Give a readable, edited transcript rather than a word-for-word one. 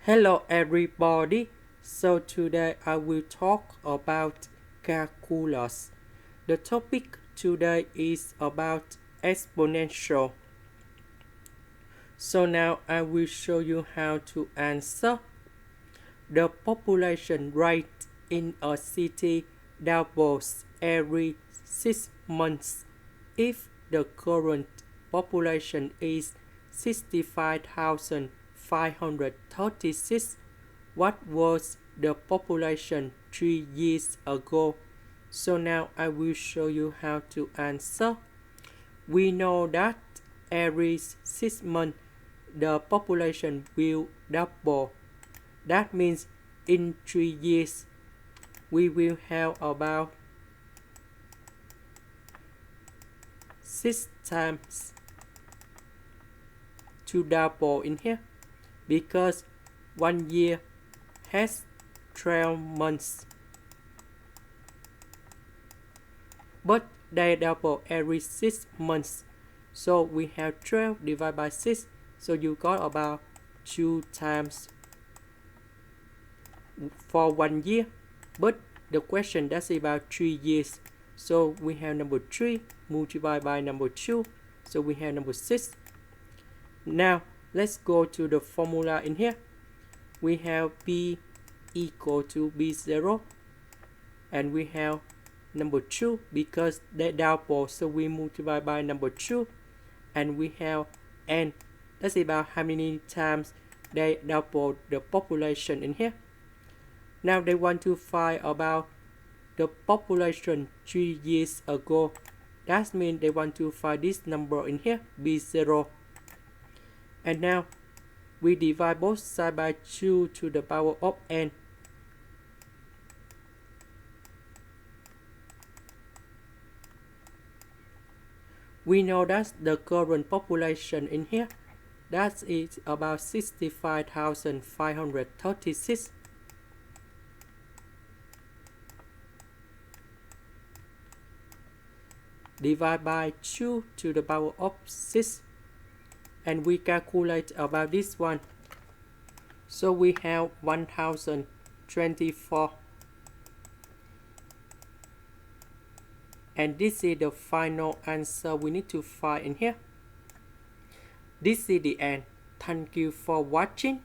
Hello everybody. So today I will talk about calculus. The topic today is about exponential. So now I will show you how to answer. The population rate in a city doubles every 6 months. If the current population is 65,536, what was the population 3 years ago? So now I will show you how to answer. We know that every 6 months the population will double. That means in 3 years we will have about 6 times to double in here, because 1 year has 12 months, but they double every 6 months. So we have 12 divided by 6, so you got about 2 times for 1 year, but the question that's about 3 years. So we have number 3 multiplied by number 2, so we have number 6. Now let's go to the formula in here. We have b equal to b0, and we have number 2 because they double, so we multiply by number 2, and we have n. That's about how many times they double the population in here. Now they want to find about the population 3 years ago. That means they want to find this number in here, b0. And now we divide both sides by 2 to the power of n. We know that the current population in here, that is about 65,536. Divide by 2 to the power of 6, and we calculate about this one. So we have 1024, and this is the final answer we need to find in here. This is the end. Thank you for watching.